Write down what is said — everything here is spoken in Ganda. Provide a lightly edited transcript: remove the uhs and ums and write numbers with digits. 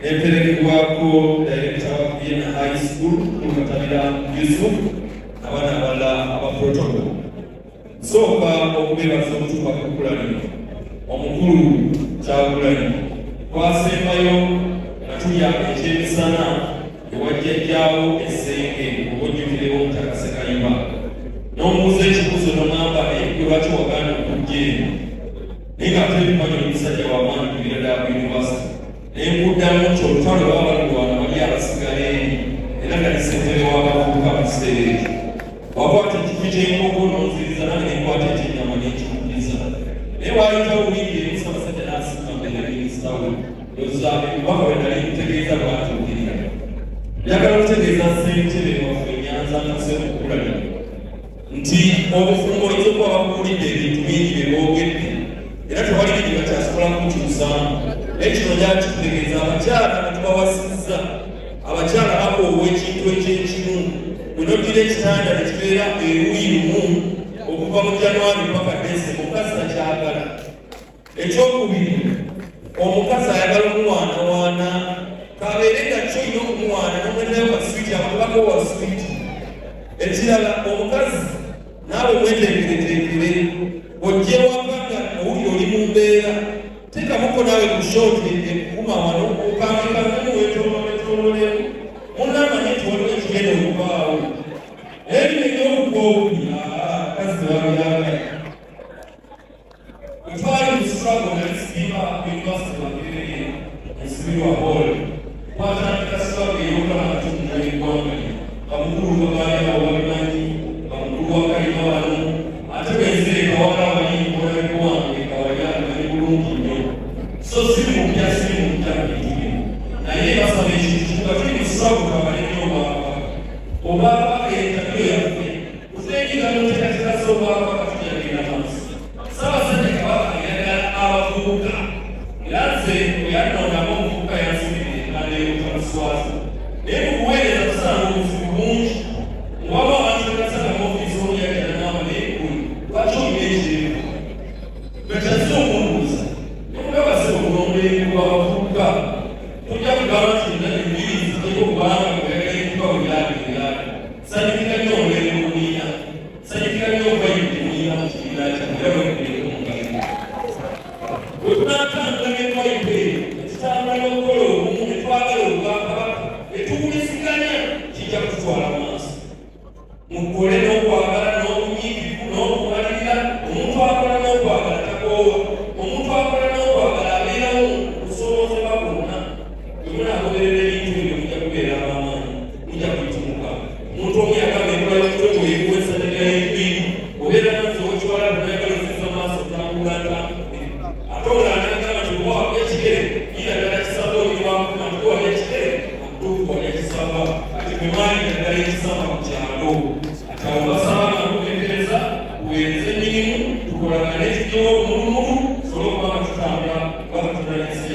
eterekebwako director wa Vienna High School Mukatabira Yusuf abana abala aba protocol. Sooka okubeebaza omutuba Kyagulanyi omukulu Kyagulanyi twasembayo nga tulya ekyemisana ewajjajjaawo essenge obujjukirewo Omutaka Ssekayima n'omubuuza ekibuuzo n'omugamba gwe lwaki wagaana okujja eno naye nga ate ebimanyi omusajja wamaanyi kugira ddala ku yunivasite naye nkuddamu nti olutalo baba balulwana bali abasigala eri era nga lisentebe w'abavubuka mu kiseera ekyo wakwata ekifi ky'enkoko n'onziriza nange nenkwata ekyennyama n'ekikubiriza naye waayitawo wiiki eri Ssaabasajja n'asimba mbere minisita we yozaabe kubaka we nali mutegeeza bwatuukirira njagala okutegeeza ssentebe waffe Nyanza Nkaseemu Kyagulanyi nti obufumbo oyinza okuba bakuwulidde ebintu bingi bye boogedde era tewali bingi bakyasobola kukyusaamu naye kino gyakitutegeeza abakyala nga tubawasizza abakyala bakoowa ekintu ekyekimu bwenoddira ekitanda ne kibeera eruuyi lumu okuva mu January paka December omukazi takyagala. Ekyokubiri, omukazi ayagala omuwaanawaana kabeere nga kyolina okumuwaana n'omwendayo kaswiti akubako wa switi. Ekirala, omukazi naawe mweteekereteekere ojje waka nga owulira oli mu mbeera teekamuko naawe ku shooti ekukuma wano okambikamu weetoololemu munnamanye nti waliwo ekigenda okubaawo ebyo ebyokukoobunya kazi tebabyagala. Twali mu struggle nalisiima yunivasite Makerere ensibirwa hall twatandika struggle ey'okulaba nga tutunula eggwanga bamukulu babaali awo babimanyi bamukulu wa Kalima wano ate benzire kawala abalinyi bolabe wange kawalya amanyi bulungi nnyo so siri mupya bitire naye basaba ekintu kimuga tuli mu struggle kabale nnyo obwakabaka yentabiro yaffe kuzenyiga noteekateeka z'obwakabaka tugyagenda maaso. Ssaabasajja Kabaka ayagala abavubuka era nze bwe yanoonamu omuvubuka yansubirira enkanda y'obutamuswaza naye mu kuweereza tusanga obuzibu bungi waba abantu bekasaga mu ofiisi omuyagala n'aba naye kuli lwaki olina ekirevu bwekyaze okumbuuza nekugabase okulondeeku lw'abavubuka tujja kugamba nti nna embirizi tekokubanga kuyagala ekuba bwe lyabeera sanyukira nnyo omulembe muniina sanyukira nnyo okwayidde muniina mu kibiina kyange era bwekuleeko omugalimo bwe tunatambula n'etwayidde ekitambula n'okukola obumu ne twagala obwakabaka etuwuliziganya kijja kututwala maaso mukole n'okwagala n'obunyiikivu n'okumalirira omuntu akola n'okwagala takoowa omuntu akola n'okwagala abeerawo okusoboozebwa kwonna bwe munaagoberera ebintu ebyo mujja kubeera ab'amaanyi mujja kuyitumuka omuntu omu yagamba enkola y'omutwe weekuwesa negala ebibiri obeera nazo okiwala bunayagala ozizza maaso otambula ntambule ate omulala nagamba nti oba wako ekigere yiragala kisaba oliwakuma nti wali ekigere akutuufu wali ekisaba ati bwe mwali naddala ekisaba mu kyalo ati awo basaba nga tugendereza tuweereze emirimu tukolagane tujjewo omulumulu tusobole okuba nga tutambula kubanga tunalisa